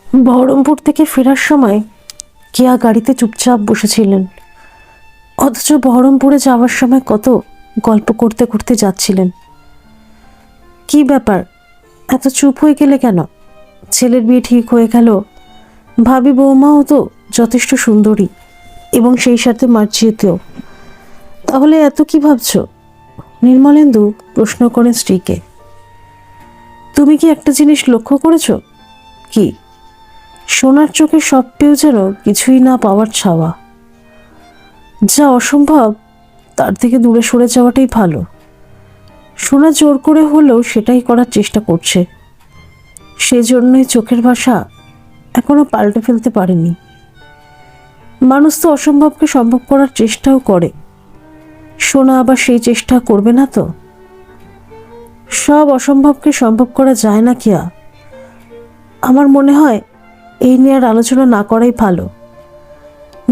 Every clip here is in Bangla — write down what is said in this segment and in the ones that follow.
বহরমপুর থেকে ফেরার সময় কেয়া গাড়িতে চুপচাপ বসেছিলেন, অথচ বহরমপুরে যাওয়ার সময় কত গল্প করতে করতে যাচ্ছিলেন। কি ব্যাপার, এত চুপ হয়ে গেলে কেন? ছেলের বিয়ে ঠিক হয়ে গেল, ভাবি বৌমাও তো যথেষ্ট সুন্দরী এবং সেই সাথে মার্জিতও, তাহলে এত কি ভাবছ? নির্মলেন্দু প্রশ্ন করেন স্ত্রীকে। তুমি কি একটা জিনিস লক্ষ্য করেছ? কি? সোনার চোখে সব পেয়েও যেন কিছুই না পাওয়ার ছাওয়া। যা অসম্ভব তার থেকে দূরে সরে যাওয়াটাই ভালো। সোনা জোর করে হলেও সেটাই করার চেষ্টা করছে, সেজন্যই চোখের ভাষা এখনো পাল্টে ফেলতে পারেনি। মানুষ তো অসম্ভবকে সম্ভব করার চেষ্টাও করে, সোনা আবার সেই চেষ্টা করবে না তো? সব অসম্ভবকে সম্ভব করা যায় না কিয়া। আমার মনে হয় এই নিয়ে আর আলোচনা না করাই ভালো,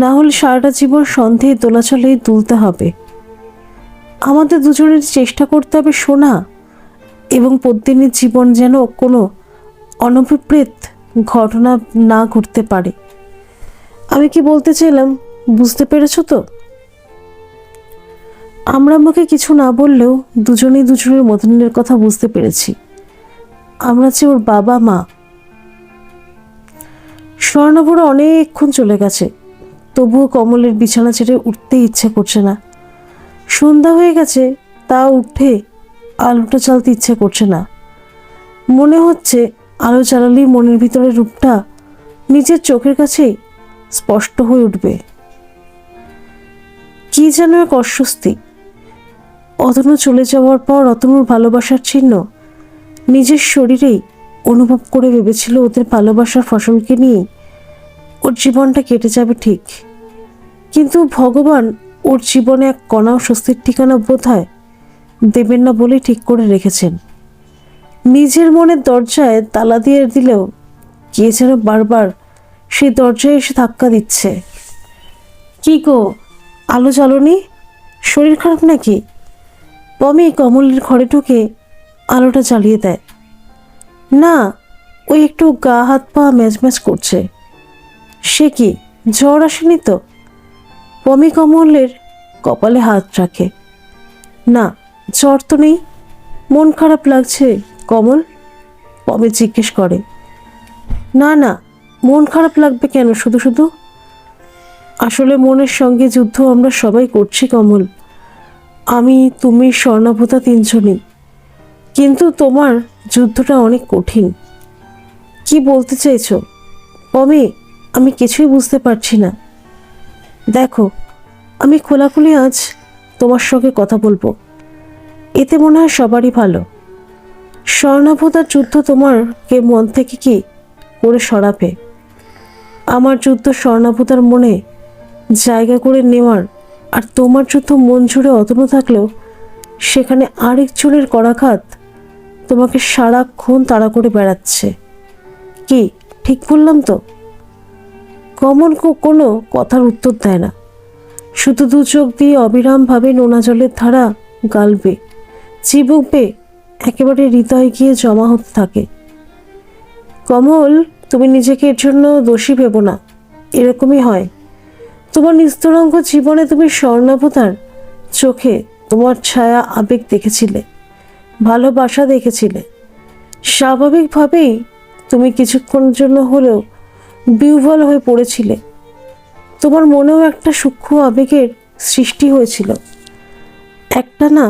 না হলে সারাটা জীবন সন্দেহে দোলাচলেই তুলতে হবে। আমাদের দুজনের চেষ্টা করতে হবে সোনা এবং পদ্মিনীর জীবন যেন কোনো অনভিপ্রেত ঘটনা না ঘটতে পারে। আমি কি বলতে চাইলাম বুঝতে পেরেছো তো? আমরা মুখে কিছু না বললেও দুজনেই দুজনের মদনের কথা বুঝতে পেরেছি। আমরা যে ওর বাবা মা। স্বর্ণভরা অনেকক্ষণ চলে গেছে, তবুও কমলের বিছানা ছেড়ে উঠতে ইচ্ছে করছে না। সন্ধ্যা হয়ে গেছে, তা উঠে আলোটা জ্বালতে ইচ্ছে করছে না। মনে হচ্ছে আলো জ্বালালেই মনের ভিতরের রূপটা নিজের চোখের কাছেই স্পষ্ট হয়ে উঠবে। কি যেন এক অস্বস্তি। অতনু চলে যাওয়ার পর অতনুর ভালোবাসার চিহ্ন নিজের শরীরেই অনুভব করে ভেবেছিল ওদের ভালোবাসার ফসলকে নিয়ে ওর জীবনটা কেটে যাবে ঠিক, কিন্তু ভগবান ওর জীবনে এক কণাও স্বস্তির ঠিকানা বোধ হয় দেবেন না বলেই ঠিক করে রেখেছেন। নিজের মনের দরজায় তালা দিয়ে দিলেও কে যেন বারবার সেই দরজায় এসে ধাক্কা দিচ্ছে। কি গো, আলো জ্বালোনি? শরীর খারাপ নাকি? পমি কমলের ঘরে ঢুকে আলোটা জ্বালিয়ে দেয়। না, ওই একটু গা হাত পা ম্যাজম্যাজ করছে। সে কি, জ্বর আসেনি তো? পমি কমলের কপালে হাত রাখে। না, জ্বর তো নেই। মন খারাপ লাগছে কমল? পমি জিজ্ঞেস করে। না না, মন খারাপ লাগবে কেন শুধু শুধু? আসলে মনের সঙ্গে যুদ্ধ আমরা সবাই করছি কমল। আমি, তুমি, স্বর্ণভূতা তিনজনই, কিন্তু তোমার যুদ্ধটা অনেক কঠিন। কি বলতে চাইছো পমি? আমি কিছুই বুঝতে পারছি না। দেখো, আমি খোলাখুলি আজ তোমার সঙ্গে কথা বলবো, এতে মনে হয় সবারই ভালো। স্বর্ণভূতার যুদ্ধ তোমারকে মন থেকে কি করে সরাবে? আমার যুদ্ধ স্বর্ণভূতার মনে জায়গা করে নেওয়ার, আর তোমার যুদ্ধ মন জুড়ে অতনু থাকলেও সেখানে আরেকজনের করাঘাত তোমাকে সারাক্ষণ তাড়া করে বেড়াচ্ছে। কি ঠিক বললাম তো? কমল কোনো কথার উত্তর দেয় না, শুধু দু চোখ দিয়ে অবিরামভাবে নোনা জলের ধারা গালবে, চিবুকবে, একেবারে হৃদয়ে গিয়ে জমা হতে থাকে। কমল, তুমি নিজেকে এর জন্য দোষী ভেবো না, এরকমই হয়। তোমার নিস্তরঙ্গ জীবনে তুমি স্বর্ণভূতার চোখে তোমার ছায়া আবেগ দেখেছিলে, ভালোবাসা দেখেছিলে। স্বাভাবিকভাবেই তুমি কিছুক্ষণের জন্য হলেও বিহ্বল হয়ে পড়েছিলে। তোমার মনেও একটা সূক্ষ্ম আবেগের সৃষ্টি হয়েছিল, একটা না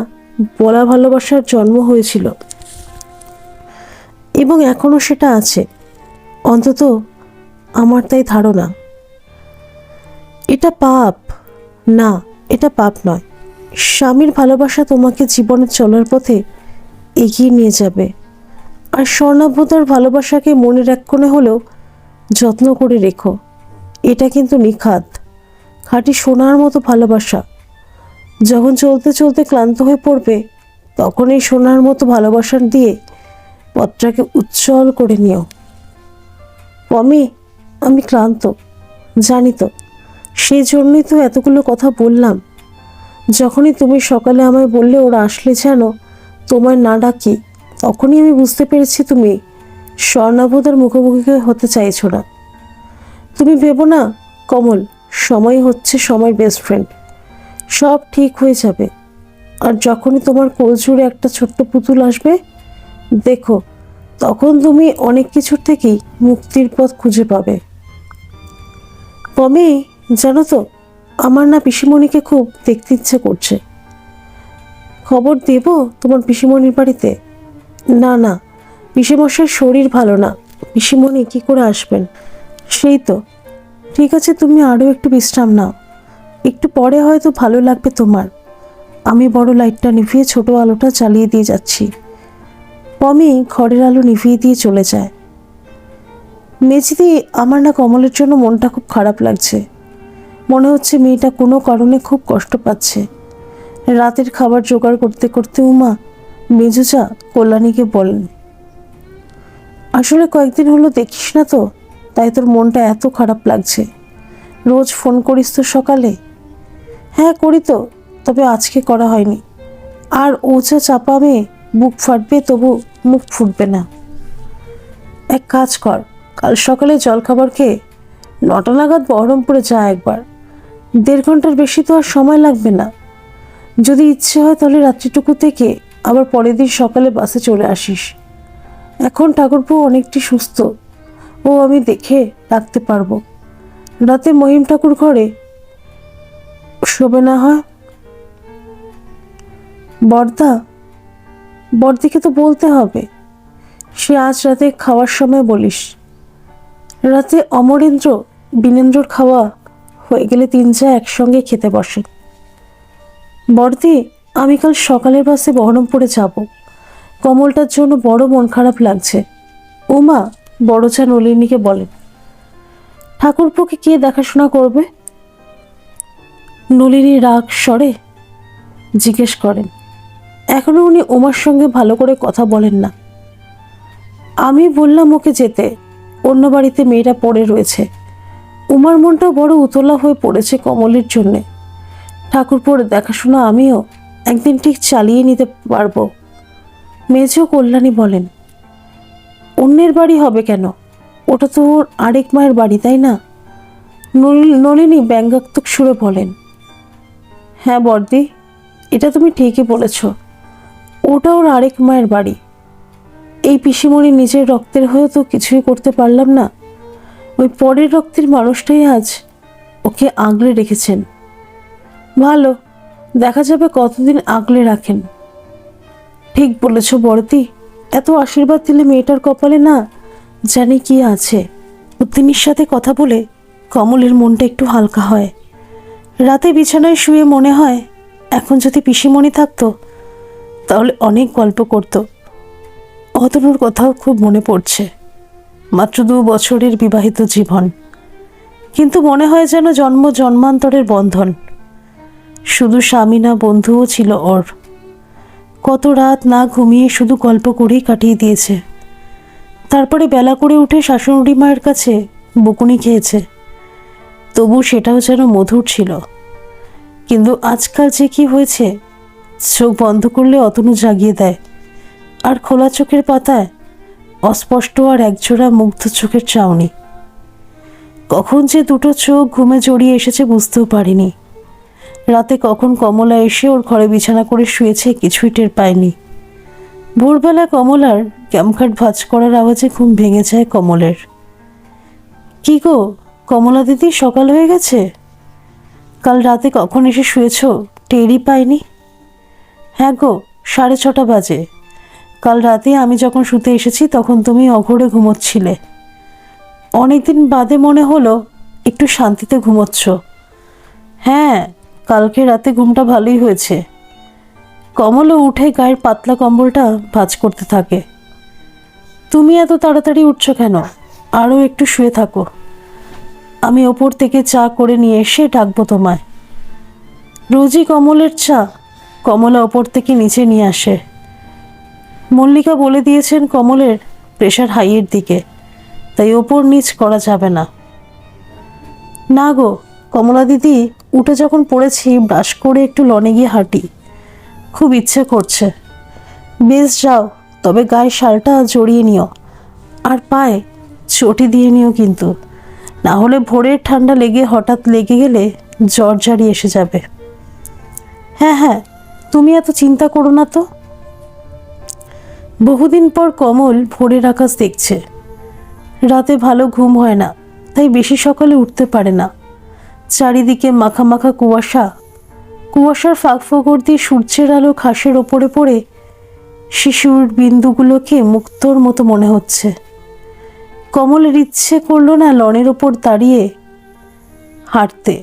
বলা ভালোবাসার জন্ম হয়েছিল, এবং এখনো সেটা আছে, অন্তত আমার তাই ধারণা। এটা পাপ না, এটা পাপ নয়। স্বামীর ভালোবাসা তোমাকে জীবনে চলার পথে এগিয়ে নিয়ে যাবে, আর স্বর্ণভূতার ভালোবাসাকে মনের এক কোণে হলেও যত্ন করে রেখো। এটা কিন্তু নিখাদ, খাঁটি সোনার মতো ভালোবাসা। যখন চলতে চলতে ক্লান্ত হয়ে পড়বে, তখন এই সোনার মতো ভালোবাসার দিয়ে পথটাকে উজ্জ্বল করে নিও। পমি, আমি ক্লান্ত, জানি তো, সেই জন্যই তো এতগুলো কথা বললাম। যখনই তুমি সকালে আমায় বললে ওরা আসলে যেন তোমায় না ডাকি, তখনই আমি বুঝতে পেরেছি তুমি স্বর্ণাভতার মুখোমুখি হতে চাইছো না। তুমি ভেবো না কমল, সময় হচ্ছে সময়ের বেস্ট ফ্রেন্ড। সব ঠিক হয়ে যাবে। আর যখনই তোমার কোল জুড়ে একটা ছোট্ট পুতুল আসবে, দেখো তখন তুমি অনেক কিছুর থেকেই মুক্তির পথ খুঁজে পাবে। পমি, জানো তো, আমার না পিসিমণিকে খুব দেখতে ইচ্ছে করছে। খবর দেব তোমার পিসিমণির বাড়িতে? না না, পিসেমশাইয়ের শরীর ভালো না, পিসিমণি কি করে আসবেন? সেই তো। ঠিক আছে, তুমি আরও একটু বিশ্রাম নাও, একটু পরে হয়তো ভালো লাগবে তোমার। আমি বড় লাইটটা নিভিয়ে ছোট আলোটা জ্বালিয়ে দিয়ে যাচ্ছি। পমি ঘরের আলো নিভিয়ে দিয়ে চলে যায়। মেজদি, আমার না কমলের জন্য মনটা খুব খারাপ লাগছে। মনে হচ্ছে মেয়েটা কোনো কারণে খুব কষ্ট পাচ্ছে। রাতের খাবার জোগাড় করতে করতে উমা মেজুজা কল্যাণীকে বলেন, আসলে কয়েকদিন হলো দেখিস না তো, তাই তোর মনটা এত খারাপ লাগছে। রোজ ফোন করিস তো সকালে? হ্যাঁ করি তো, তবে আজকে করা হয়নি। আর ওঝা চাপা মেয়ে, বুক ফাটবে তবু মুখ ফুটবে না। এক কাজ কর, কাল সকালে জলখাবার খেয়ে 9টা নাগাদ বহরমপুরে যা একবার। 1.5 ঘন্টার বেশি তো আর সময় লাগবে না। যদি ইচ্ছে হয় তাহলে রাত্রিটুকু থেকে আবার পরের দিন সকালে বাসে চলে আসিস। এখন ঠাকুরপো অনেকটি সুস্থ, ও আমি দেখে রাখতে পারবো। রাতে মহিম ঠাকুর ঘরে শোবে না হয়? বর্দা, বর্দিকে তো বলতে হবে। সে আজ রাতে খাওয়ার সময় বলিস। রাতে অমরেন্দ্র বিনেন্দ্রর খাওয়া হয়ে গেলে 3 যা একসঙ্গে খেতে বসে। বর্দি, আমি কাল সকালের বাসে বহরমপুরে যাব। কমলটার জন্য বড় মন খারাপ লাগছে। উমা বড়চা নলিনীকে বলেন, ঠাকুরপোকে কে দেখাশোনা করবে? নলিনী রাগ স্বরে জিজ্ঞেস করেন। এখনো উনি উমার সঙ্গে ভালো করে কথা বলেন না। আমি বললাম ওকে যেতে, অন্য বাড়িতে মেয়েরা পড়ে রয়েছে। উমার মনটা বড় উতলা হয়ে পড়েছে কমলের জন্যে। ঠাকুরপোর দেখাশোনা আমিও একদিন ঠিক চালিয়ে নিতে পারবো। মেজ কল্যাণী বলেন, অন্যের বাড়ি হবে কেন? ওটা তো ওর আরেক মায়ের বাড়ি, তাই না? নলিনী ব্যঙ্গাত্মক সুরে বলেন, হ্যাঁ বর্দি, এটা তুমি ঠিকই বলেছ। ওটা ওর আরেক মায়ের বাড়ি। এই পিসিমণি নিজের রক্তের হয়েও তো কিছুই করতে পারলাম না। ওই পরের রক্তের মানুষটাই আজ ওকে আগলে রেখেছেন। ভালো, দেখা যাবে কতদিন আগলে রাখেন। ঠিক বলেছ বর্দি, এত আশীর্বাদ দিলে মেয়েটার কপালে না জানি কি আছে। উদ্দিনীর সাথে কথা বলে কমলের মনটা একটু হালকা হয়। রাতে বিছানায় শুয়ে মনে হয়, এখন যদি পিসিমণি থাকতো তাহলে অনেক গল্প করত। অতনুর কথাও খুব মনে পড়ছে। মাত্র 2 বছরের বিবাহিত জীবন, কিন্তু মনে হয় যেন জন্ম জন্মান্তরের বন্ধন। শুধু স্বামী না, বন্ধুও ছিল ওর। কত রাত না ঘুমিয়ে শুধু গল্প করেই কাটিয়ে দিয়েছে। তারপরে বেলা করে উঠে শাশুড়ি মায়ের কাছে বকুনি খেয়েছে, তবু সেটাও যেন মধুর ছিল। কিন্তু আজকাল যে কি হয়েছে, চোখ বন্ধ করলে অতনু জাগিয়ে দেয়, আর খোলা চোখের পাতায় অস্পষ্ট আর একজোড়া মুগ্ধ চোখের চাউনি। কখন যে দুটো চোখ ঘুমে জড়িয়ে এসেছে বুঝতেও পারিনি। রাতে কখন কমলা এসে ওর ঘরে বিছানা করে শুয়েছে কিছুই টের পায়নি। ভোরবেলা কমলার ক্যামকাট ভাঁজ করার আওয়াজে ঘুম ভেঙে যায় কমলের। কি গো কমলা দিদি, সকাল হয়ে গেছে? কাল রাতে কখন এসে শুয়েছ, টেরই পাইনি। হ্যাঁ গো, 6:30 বাজে। কাল রাতে আমি যখন শুতে এসেছি তখন তুমি অঘোরে ঘুমোচ্ছিলে। অনেকদিন বাদে মনে হলো একটু শান্তিতে ঘুমোচ্ছ। হ্যাঁ, কালকে রাতে ঘুমটা ভালোই হয়েছে। কমলও উঠে গায়ের পাতলা কম্বলটা ভাঁজ করতে থাকে। তুমি এত তাড়াতাড়ি উঠছো কেন? আরও একটু শুয়ে থাকো, আমি ওপর থেকে চা করে নিয়ে এসে ডাকবো তোমায়। রোজই কমলের চা কমলা ওপর থেকে নিচে নিয়ে আসে। মল্লিকা বলে দিয়েছেন কমলের প্রেশার হাইয়ের দিকে, তাই ওপর নিচ করা যাবে না। না গো কমলা দিদি, উঠে যখন পড়েছি ব্রাশ করে একটু লনে গিয়ে হাঁটি, খুব ইচ্ছে করছে। বেশ যাও, তবে গায়ে শালটা জড়িয়ে নিও, আর পায়ে চটি দিয়ে নিও কিন্তু, না হলে ভোরের ঠান্ডা লেগে হঠাৎ লেগে গেলে জ্বর জারি এসে যাবে। হ্যাঁ হ্যাঁ, তুমি এত চিন্তা করো না তো। বহুদিন পর কমল ভোরের আকাশ দেখছে। রাতে ভালো ঘুম হয় না, তাই বেশি সকালে উঠতে পারে না। চারিদিকে মাখা মাখা কুয়াশা, কুয়াশার ফাঁক ফোকর দিয়ে সূর্যের আলো ঘাসের ওপরে পড়ে শিশুর বিন্দুগুলোকে মুক্তোর মতো মনে হচ্ছে। কমলের ইচ্ছে করলো না লনের ওপর দাঁড়িয়ে হাঁটতে,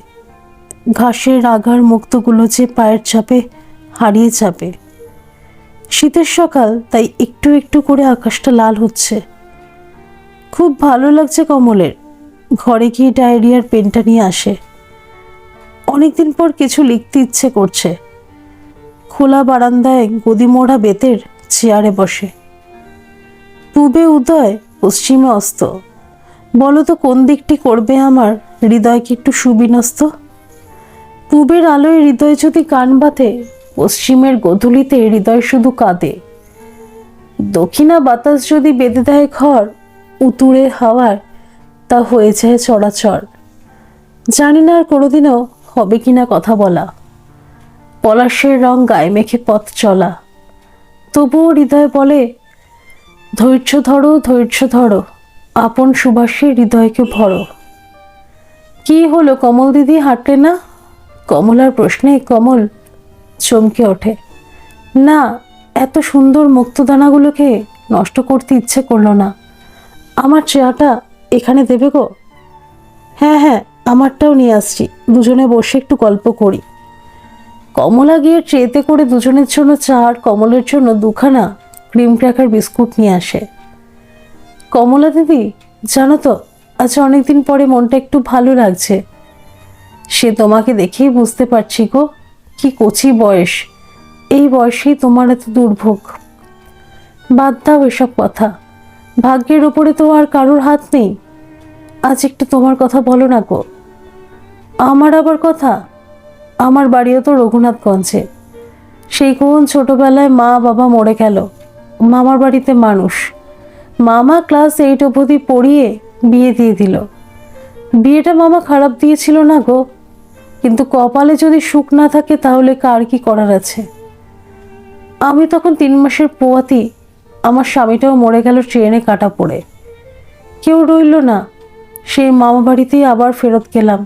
ঘাসের আগার মুক্তগুলো যে পায়ের চাপে হারিয়ে যাবে। শীতের সকাল, তাই একটু একটু করে আকাশটা লাল হচ্ছে। খুব ভালো লাগছে কমলের। ঘরে গিয়ে ডায়েরিয়ার পেনটা নিয়ে আসে। অনেকদিন পর কিছু লিখতে ইচ্ছে করছে। খোলা বারান্দায় গদিমোড়া বেতের চেয়ারে বসে। পূবে উদয়, পশ্চিমে অস্ত। বলো তো কোন দিকটি করবে আমার হৃদয়কে একটু সুবিন্যস্ত? পূবের আলোয় হৃদয় যদি কান বাঁধে, পশ্চিমের গোধূলিতে হৃদয় শুধু কাঁদে। দক্ষিণা বাতাস যদি বেঁধে দেয় ঘর, উতুরে হাওয়ার তা হয়ে যায় চরাচর। জানি না আর কোনোদিনও হবে কিনা কথা বলা, পলাশের রং গায়ে মেখে পথ চলা। তবুও হৃদয় বলে, ধৈর্য ধরো ধৈর্য ধরো, আপন সুবাসে হৃদয়কে ভরো। কি হলো কমল দিদি, হাঁটলে না? কমলার প্রশ্নে কমল চমকে ওঠে। না, এত সুন্দর মুক্তদানাগুলোকে নষ্ট করতে ইচ্ছে করলো না। আমার চেয়ারটা এখানে দেবে গো? হ্যাঁ হ্যাঁ, আমারটাও নিয়ে আসছি, দুজনে বসে একটু গল্প করি। কমলা গিয়ে ট্রেতে করে দুজনের জন্য চা আর কমলের জন্য দুখানা ক্রিম ক্র্যাকার বিস্কুট নিয়ে আসে। কমলা দিদি, জানো তো আজ অনেকদিন পরে মনটা একটু ভালো লাগছে। সে তোমাকে দেখেই বুঝতে পারছি গো, কি কচি বয়স। এই বয়সেই তোমার এত দুর্ভোগ। বাদ দাও এসব কথা, ভাগ্যের ওপরে তো আর কারোর হাত নেই। আজ একটু তোমার কথা বলো না গো। আমার আবার কথা? আমার বাড়িও তো রঘুনাথগঞ্জে। সেই কোন ছোটবেলায় মা বাবা মরে গেল, মামার বাড়িতে মানুষ। মামা ক্লাস 8 অবধি পড়িয়ে বিয়ে দিয়ে দিল। বিয়েটা মামা খারাপ দিয়েছিল না গো, কিন্তু কপালে যদি সুখ না থাকে তাহলে কার কি করার আছে। আমি তখন 3 মাসের পোয়াতি, আমার স্বামীটাও মরে গেল ট্রেনে কাটা পড়ে। কেউ রইল না, সেই মামা বাড়িতেই আবার ফেরত গেলাম।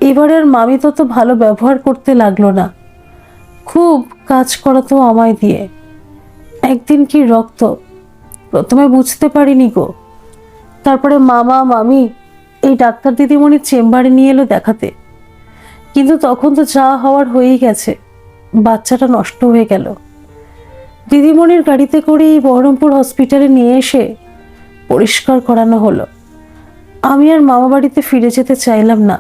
এবারে আর মামি তত ভালো ব্যবহার করতে লাগলো না, খুব কাজ করাতো আমায় দিয়ে। একদিন কি রক্ত, প্রথমে বুঝতে পারিনি গো। তারপরে মামা মামি এই ডাক্তার দিদিমণির চেম্বারে নিয়ে এলো দেখাতে, কিন্তু তখন তো যা হওয়ার হয়েই গেছে, বাচ্চাটা নষ্ট হয়ে গেল। দিদিমণির গাড়িতে করে এই বহরমপুর হসপিটালে নিয়ে এসে পরিষ্কার করানো হলো। আমি আর মামা বাড়িতে ফিরে যেতে চাইলাম না।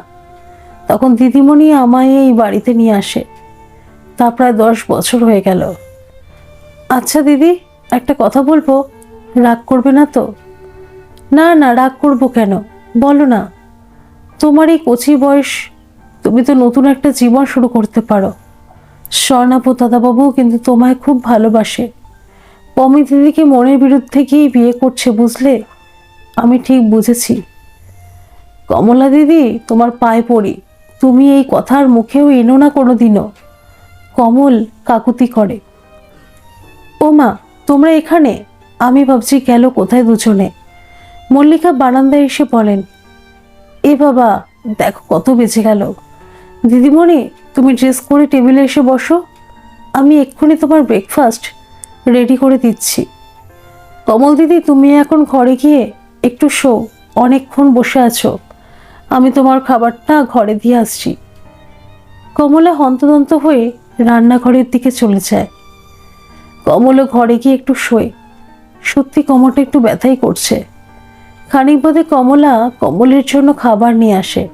তখন দিদিমণি আমায় এই বাড়িতে নিয়ে আসে। তা প্রায় 10 বছর হয়ে গেল। আচ্ছা দিদি, একটা কথা বলবো, রাগ করবে না তো? না না, রাগ করবো কেন, বলো না। তোমার এই কচি বয়স, তুমি তো নতুন একটা জীবন শুরু করতে পারো। স্বর্ণাভ দাদাবাবু কিন্তু তোমায় খুব ভালোবাসে। পমি দিদিকে মনের বিরুদ্ধে গিয়ে বিয়ে করছে, বুঝলে? আমি ঠিক বুঝেছি। কমলা দিদি, তোমার পায়ে পড়ি, তুমি এই কথার মুখেও এনো না কোনোদিনও। কমল কাকুতি করে। ও মা, তোমরা এখানে? আমি ভাবছি গেল কোথায় দুজনে। মল্লিকা বারান্দায় এসে বলেন, এ বাবা, দেখো কত বেঁচে গেল। দিদিমণি, তুমি ড্রেস করে টেবিলে এসে বসো, আমি এক্ষুনি তোমার ব্রেকফাস্ট রেডি করে দিচ্ছি। কমল দিদি, তুমি এখন ঘরে গিয়ে একটু শো, অনেকক্ষণ বসে আছো। আমি তোমার খাবারটা ঘরে দিয়ে আসছি। কমলা হন্তদন্ত হয়ে রান্নাঘরের দিকে চলে যায়। কমলও ঘরে গিয়ে একটু শোয়। সত্যি কোমরটা একটু ব্যথাই করছে। খানিক বাদে কমলা কমলের জন্য খাবার নিয়ে আসে।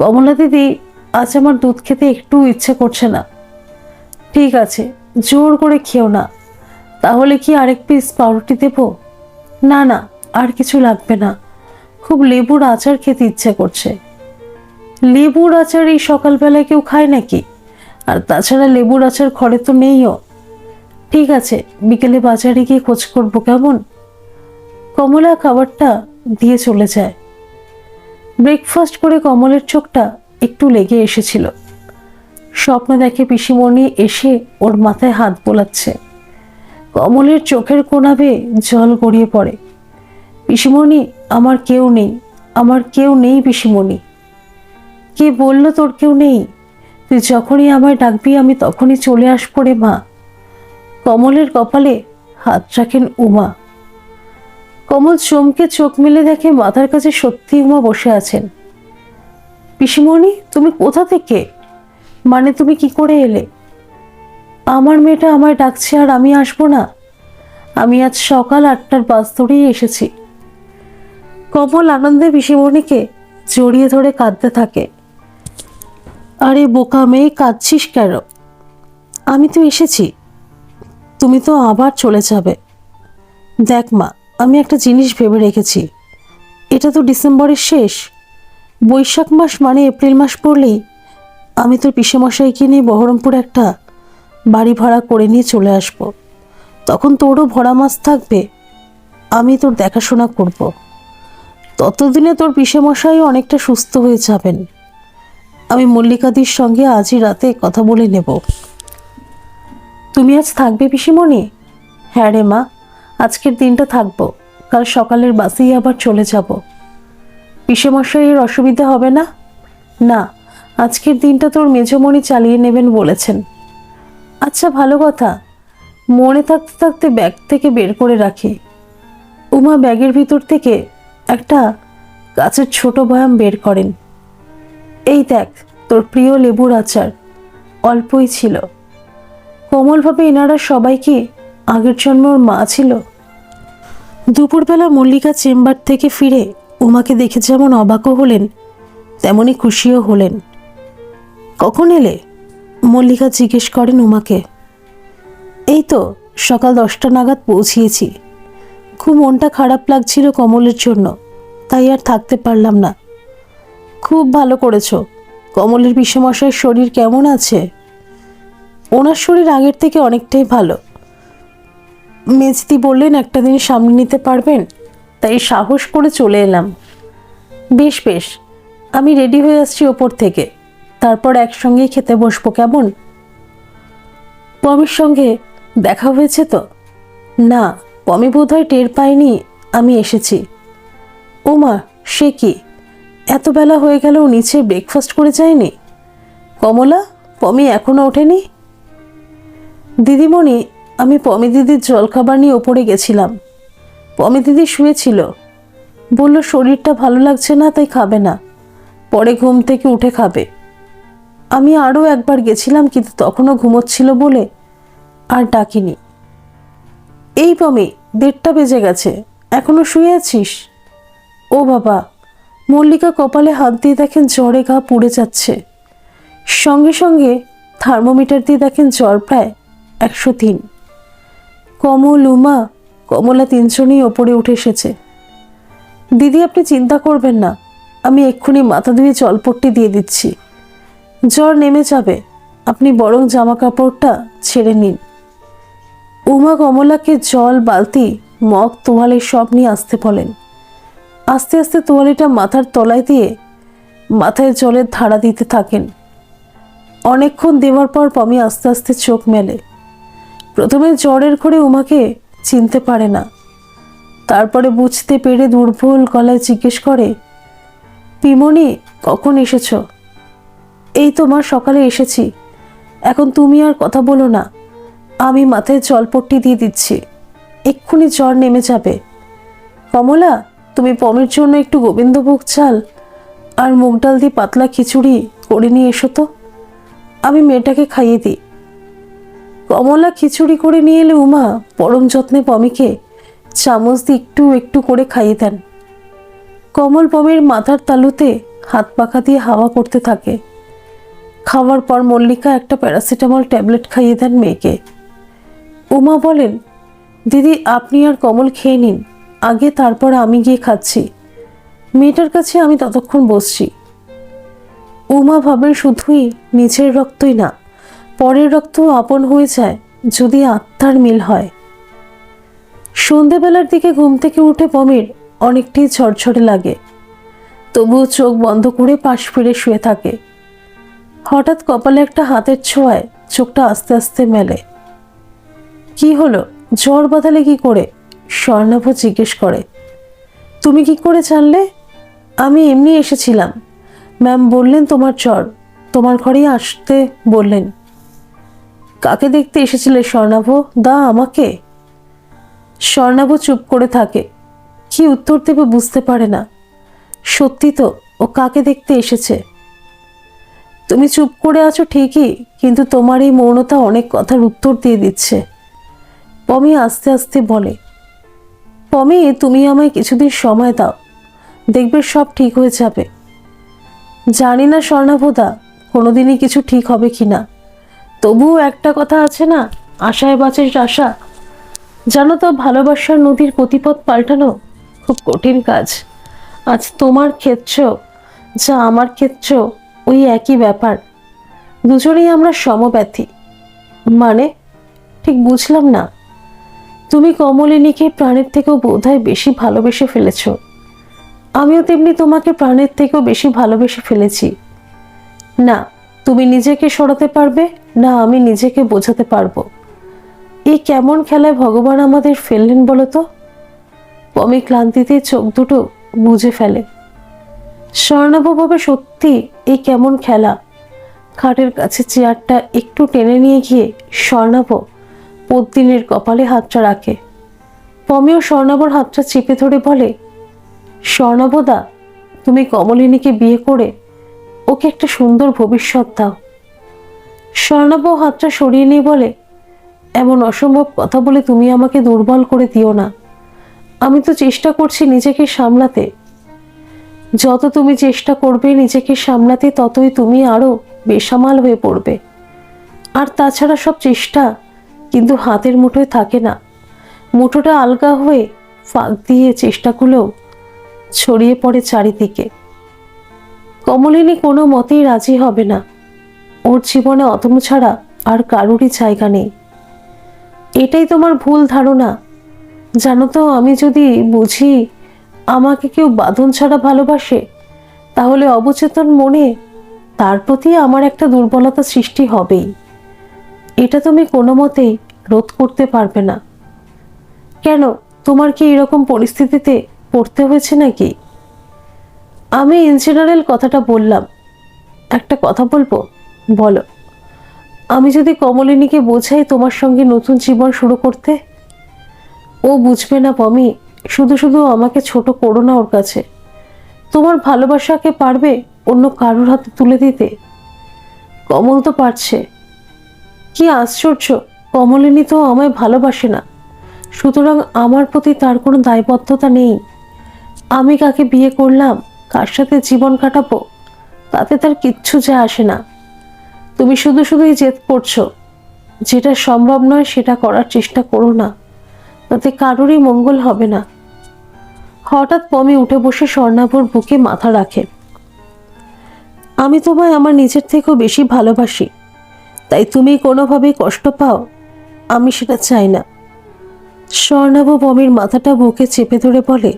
কমলা দিদি, আজ আমার দুধ খেতে একটু ইচ্ছে করছে না। ঠিক আছে, জোর করে খেও না। তাহলে কি আরেক পিস পাউরুটি দেব? না না, আর কিছু লাগবে না, খুব লেবুর আচার খেতে ইচ্ছে করছে। লেবুর আচার এই সকালবেলায় কেউ খায় নাকি? আর তাছাড়া লেবুর আচার ঘরে তো নেইও। ঠিক আছে, বিকেলে বাজারে গিয়ে খোঁজ করবো, কেমন? কমলা খাবারটা দিয়ে চলে যায়। ব্রেকফাস্ট করে কমলের চোখটা একটু লেগে এসেছিল। স্বপ্ন দেখে পিসিমণি এসে ওর মাথায় হাত বোলাচ্ছে। কমলের চোখের কোণা বেয়ে জল গড়িয়ে পড়ে। পিসিমণি, আমার কেউ নেই, আমার কেউ নেই পিসিমণি। কে বলল তোর কেউ নেই? তুই যখনই আমায় ডাকবি আমি তখনই চলে আসবো রে মা। কমলের কপালে হাত রাখেন উমা। কমল চমকে চোখ মেলে দেখে মাথার কাছে সত্যি উমা বসে আছেন। পিসিমণি, তুমি কোথা থেকে? মানে তুমি কি করে এলে? আমার মেয়েটা আমায় ডাকছে আর আমি আসবো না? আমি আজ সকাল 8টার বাস ধরেই এসেছি। কমল আনন্দে পিসিমণিকে জড়িয়ে ধরে কাঁদতে থাকে। আরে বোকা মেয়ে, কাঁদছিস কেন? আমি তো এসেছি, তুমি তো আবার চলে যাবে। দেখ মা, আমি একটা জিনিস ভেবে রেখেছি। এটা তো ডিসেম্বরের শেষ। বৈশাখ মাস মানে এপ্রিল মাস পড়লেই আমি তোর পিসেমশাইকে নিয়ে বহরমপুর একটা বাড়ি ভাড়া করে নিয়ে চলে আসব। তখন তোরও ভরা মাছ থাকবে, আমি তোর দেখাশোনা করব। ততদিনে তোর পিসেমশাই অনেকটা সুস্থ হয়ে যাবেন। আমি মল্লিকাদির সঙ্গে আজই রাতে কথা বলে নেব। তুমি আজ থাকবে পিসিমণি? হ্যাঁ রে মা, আজকের দিনটা থাকবো, কাল সকালের বাসেই আবার চলে যাব। পিসেমশাইয়ের অসুবিধা হবে না? না, আজকের দিনটা তোর মেজমণি চালিয়ে নেবেন বলেছেন। আচ্ছা, ভালো কথা। মনে থাকতে থাকতে ব্যাগ থেকে বের করে রাখি। উমা ব্যাগের ভিতর থেকে একটা কাচের ছোট বয়াম বের করেন। এই দেখ, তোর প্রিয় লেবুর আচার, অল্পই ছিল। কোমল ভাবে এনারা সবাই কি আগের জন্মর মা ছিল? দুপুরবেলা মল্লিকা চেম্বার থেকে ফিরে উমাকে দেখে যেমন অবাকও হলেন তেমনই খুশিও হলেন। কখন এলে? মল্লিকা জিজ্ঞেস করেন উমাকে। এই তো সকাল 10টা নাগাদ পৌঁছিয়েছি। খুব মনটা খারাপ লাগছিল কমলের জন্য, তাই আর থাকতে পারলাম না। খুব ভালো করেছো। কমলের পিসেমশাইয়ের শরীর কেমন আছে? ওনার শরীর আগের থেকে অনেকটাই ভালো। মেজদি বললেন একটা দিন সামনে নিতে পারবেন, তাই সাহস করে চলে এলাম। বেশ বেশ, আমি রেডি হয়ে আসছি ওপর থেকে, তারপর একসঙ্গেই খেতে বসবো, কেমন? পমির সঙ্গে দেখা হয়েছে তো? না, পমি বোধহয় টের পায়নি আমি এসেছি। ওমা, সে কি, এত বেলা হয়ে গেল নিচে ব্রেকফাস্ট করে যায়নি? কমলা, পমি এখনো ওঠেনি? দিদিমণি, আমি পমি দিদির জলখাবার নিয়ে ওপরে গেছিলাম। পমি দিদি শুয়েছিল, বলল শরীরটা ভালো লাগছে না তাই খাবে না, পরে ঘুম থেকে উঠে খাবে। আমি আরও একবার গেছিলাম কিন্তু তখনও ঘুমোচ্ছিল বলে আর ডাকিনি। এই পমি, 1:30 বেজে গেছে, এখনো শুয়ে আছিস? ও বাবা! মল্লিকা কপালে হাত দিয়ে দেখেন জ্বরে গা পুড়ে যাচ্ছে। সঙ্গে সঙ্গে থার্মোমিটার দিয়ে দেখেন জ্বর প্রায় 103। কমল, উমা, কমলা 3জনই ওপরে উঠে এসেছে। দিদি, আপনি চিন্তা করবেন না, আমি এক্ষুনি মাথা ধুয়ে জলপট্টি দিয়ে দিচ্ছি, জ্বর নেমে যাবে। আপনি বরং জামা কাপড়টা ছেড়ে নিন। উমা কমলাকে জল, বালতি, মগ, তোয়ালে সব নিয়ে আসতে বলেন। আস্তে আস্তে তোয়ালিটা মাথার তলায় দিয়ে মাথায় জলের ধারা দিতে থাকেন। অনেকক্ষণ দেওয়ার পর পমি আস্তে আস্তে চোখ মেলে। প্রথমে জ্বরের ঘরে উমাকে চিনতে পারে না, তারপরে বুঝতে পেরে দুর্বল গলায় জিজ্ঞেস করে, পিমনি, কখন এসেছ? এই তো মা, সকালে এসেছি। এখন তুমি আর কথা বলো না, আমি মাথায় জলপট্টি দিয়ে দিচ্ছি, এক্ষুনি জ্বর নেমে যাবে। কমলা, তুমি পমির জন্য একটু গোবিন্দভোগ চাল আর মুগ ডাল দিয়ে পাতলা খিচুড়ি করে নিয়ে এসো তো, আমি মেয়েটাকে খাইয়ে দিই। কমলা খিচুড়ি করে নিয়ে এলে উমা পরম যত্নে পমিকে চামচ দিয়ে একটু একটু করে খাইয়ে দেন। কমল পমির মাথার তালুতে হাত পাখা দিয়ে হাওয়া করতে থাকে। খাওয়ার পর মল্লিকা একটা প্যারাসিটামল ট্যাবলেট খাইয়ে দেন মেয়েকে। উমা বলেন, দিদি আপনি আর কমল খেয়ে নিন আগে, তারপর আমি গিয়ে খাচ্ছি। মেয়েটার কাছে আমি ততক্ষণ বসছি। উমা ভাবেন শুধুই নিজের রক্তই না, পরের রক্ত আপন হয়ে যায় যদি আত্মার মিল হয়। সন্ধেবেলার দিকে ঘুম থেকে উঠে পমির অনেকটাই ঝরঝরে লাগে, তবুও চোখ বন্ধ করে পাশ ফিরে শুয়ে থাকে। হঠাৎ কপালে একটা হাতের ছোঁয়ায় চোখটা আস্তে আস্তে মেলে। কি হলো, জ্বর বাঁধালে কি করে? স্বর্ণাভ জিজ্ঞেস করে। তুমি কি করে জানলে? আমি এমনি এসেছিলাম, ম্যাম বললেন তোমার জ্বর, তোমার ঘরেই আসতে বললেন। কাকে দেখতে এসেছিলে স্বর্ণাভ দা? আমাকে। স্বর্ণাভ চুপ করে থাকে, কি উত্তর দেবে বুঝতে পারে না। সত্যি তো, ও কাকে দেখতে এসেছে। তুমি চুপ করে আছো ঠিকই, কিন্তু তোমার এই মৌনতা অনেক কথার উত্তর দিয়ে দিচ্ছে। পমি আস্তে আস্তে বলে। পমি, তুমি আমায় কিছুদিন সময় দাও, দেখবে সব ঠিক হয়ে যাবে। জানি না স্বর্ণাভদা কোনোদিনই কিছু ঠিক হবে কিনা, তবুও একটা কথা আছে না, আশায় বাঁচে আশা। জানো তো, ভালোবাসার নদীর গতিপথ পাল্টানো খুব কঠিন কাজ। আজ তোমার ক্ষেত্রেও যা আমার ক্ষেত্রেও ওই একই ব্যাপার। দুজনেই আমরা সমব্যথী। মানে ঠিক বুঝলাম না। তুমি কমলিনীকে প্রাণের থেকেও বোধহয় বেশি ভালোবেসে ফেলেছ। আমিও তেমনি তোমাকে প্রাণের থেকেও বেশি ভালোবেসে ফেলেছি। না তুমি নিজেকে সরাতে পারবে, না আমি নিজেকে বোঝাতে পারবো। এই কেমন খেলায় ভগবান আমাদের ফেললেন বলো তো? পমি ক্লান্তিতে চোখ দুটো বুঝে ফেলে। স্বর্ণাভ ভাবে, সত্যি এই কেমন খেলা। খাটের কাছে চেয়ারটা একটু টেনে নিয়ে গিয়ে স্বর্ণাভ পদ্মিনীর কপালে হাতটা রাখে। পমিও স্বর্ণাভর হাতটা চেপে ধরে বলে, স্বর্ণাভদা, তুমি কমলিনীকে বিয়ে করে ওকে একটা সুন্দর ভবিষ্যৎ দাও। স্বর্ণাভ হাতটা সরিয়ে নিয়ে বলে, এমন অসম্ভব কথা বলে তুমি আমাকে দুর্বল করে দিও না। আমি তো চেষ্টা করছি নিজেকে সামলাতে। যত তুমি চেষ্টা করবে নিজেকে সামলাতে, ততই তুমি আরো বেসামাল হয়ে পড়বে। আর তাছাড়া সব চেষ্টা কিন্তু হাতের মুঠোয় থাকে না। মুঠোটা আলগা হয়ে ফাঁক দিয়ে চেষ্টাগুলোও ছড়িয়ে পড়ে চারিদিকে। কমলিনী কোনো মতেই রাজি হবে না। ওর জীবনে অতনু ছাড়া আর কারোরই জায়গা নেই। এটাই তোমার ভুল ধারণা। জানো তো, আমি যদি বুঝি আমাকে কেউ বাঁধন ছাড়া ভালোবাসে, তাহলে অবচেতন মনে তার প্রতি আমার একটা দুর্বলতা সৃষ্টি হবেই। এটা তুমি কোনো মতেই রোধ করতে পারবে না। কেন, তোমার কি এরকম পরিস্থিতিতে পড়তে হয়েছে নাকি? আমি ইন জেনারেল কথাটা বললাম। একটা কথা বলবো? বলো। আমি যদি কমলিনীকে বোঝাই তোমার সঙ্গে নতুন জীবন শুরু করতে? ও বুঝবে না পমি। শুধু শুধু আমাকে ছোট করো না ওর কাছে। তোমার ভালোবাসাকে পারবে অন্য কারোর হাতে তুলে দিতে? কমল তো পারছে। কি আশ্চর্য, কমলিনী তো আমায় ভালোবাসে না, সুতরাং আমার প্রতি তার কোনো দায়বদ্ধতা নেই। আমি কাকে বিয়ে করলাম, কার সাথে জীবন কাটাবো, তাতে তার কিচ্ছু যায় আসে না। তুমি শুধু শুধুই জেদ করছো। যেটা সম্ভব নয় সেটা করার চেষ্টা করো না, তাতে কারোরই মঙ্গল হবে না। হঠাৎ পমি উঠে বসে স্বর্ণাভর বুকে মাথা রাখে। আমি তোমায় আমার নিজের থেকেও বেশি ভালোবাসি, তাই তুমি কোনোভাবেই কষ্ট পাও আমি সেটা চাই না। স্বর্ণাভ পমির মাথাটা বুকে চেপে ধরে বলে,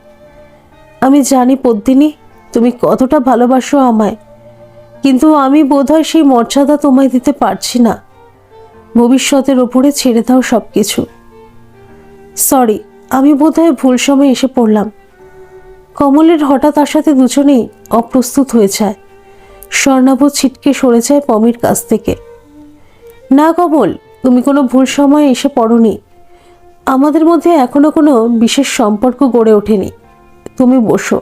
আমি জানি পদ্মিনী তুমি কতটা ভালোবাসো আমায়, কিন্তু আমি বোধহয় সেই মর্যাদা তোমায় দিতে পারছি না। ভবিষ্যতের ওপরে ছেড়ে দাও সব কিছু। সরি, আমি বোধহয় ভুল সময় এসে পড়লাম। কমলের হঠাৎ আসাতে দুজনেই অপ্রস্তুত হয়ে যায়। স্বর্ণাভ ছিটকে সরে যায় পমির কাছ থেকে। না কমল, তুমি কোনো ভুল সময়ে এসে পড়োনি। আমাদের মধ্যে এখনো কোনো বিশেষ সম্পর্ক গড়ে ওঠেনি। তুমি বসো,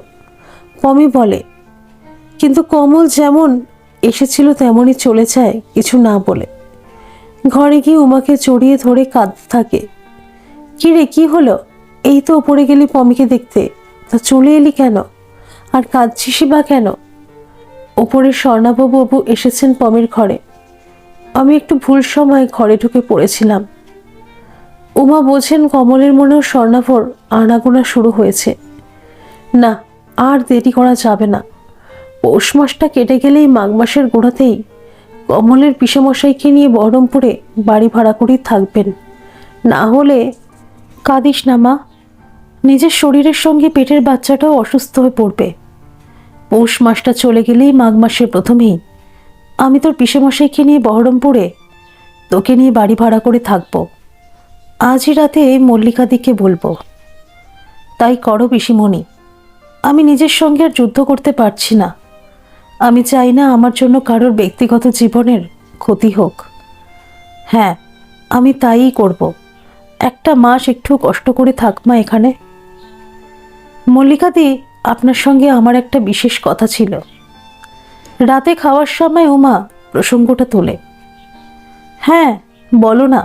পমি বলে। কিন্তু কমল যেমন এসেছিল তেমনই চলে যায় কিছু না বলে। ঘরে গিয়ে উমাকে জড়িয়ে ধরে কাঁদতে থাকে। কি রে, কি হলো? এই তো ওপরে গেলি পমিকে দেখতে, তা চলে এলি কেন? আর কাঁদছিসই বা কেন? ওপরে স্বর্ণাভবাবু এসেছেন পমির ঘরে। আমি একটু ভুল সময় ঘরে ঢুকে পড়েছিলাম। উমা বোঝেন কমলের মনেও স্বর্ণাভর আনাগোনা শুরু হয়েছে। না, আর দেরি করা যাবে না। পৌষ মাসটা কেটে গেলেই মাঘ মাসের গোড়াতেই কমলের পিসেমশাইকে নিয়ে বহরমপুরে বাড়ি ভাড়া করেই থাকবেন। না হলে কাঁদিস না মা, নিজের শরীরের সঙ্গে পেটের বাচ্চাটাও অসুস্থ হয়ে পড়বে। পৌষ মাসটা চলে গেলেই মাঘ মাসের প্রথমেই আমি তোর পিসেমশাইকে নিয়ে বহরমপুরে তোকে নিয়ে বাড়ি ভাড়া করে থাকবো। আজই রাতে মল্লিকাদিকে বলবো। তাই করো পিসিমণি, আমি নিজের সঙ্গে আর যুদ্ধ করতে পারছি না। আমি চাই না আমার জন্য কারোর ব্যক্তিগত জীবনের ক্ষতি হোক। হ্যাঁ, আমি তাইই করব। একটা মাস একটু কষ্ট করে থাকমা এখানে। মল্লিকাদি, আপনার সঙ্গে আমার একটা বিশেষ কথা ছিল। রাতে খাওয়ার সময় উমা প্রসঙ্গটা তোলে। হ্যাঁ বলো না,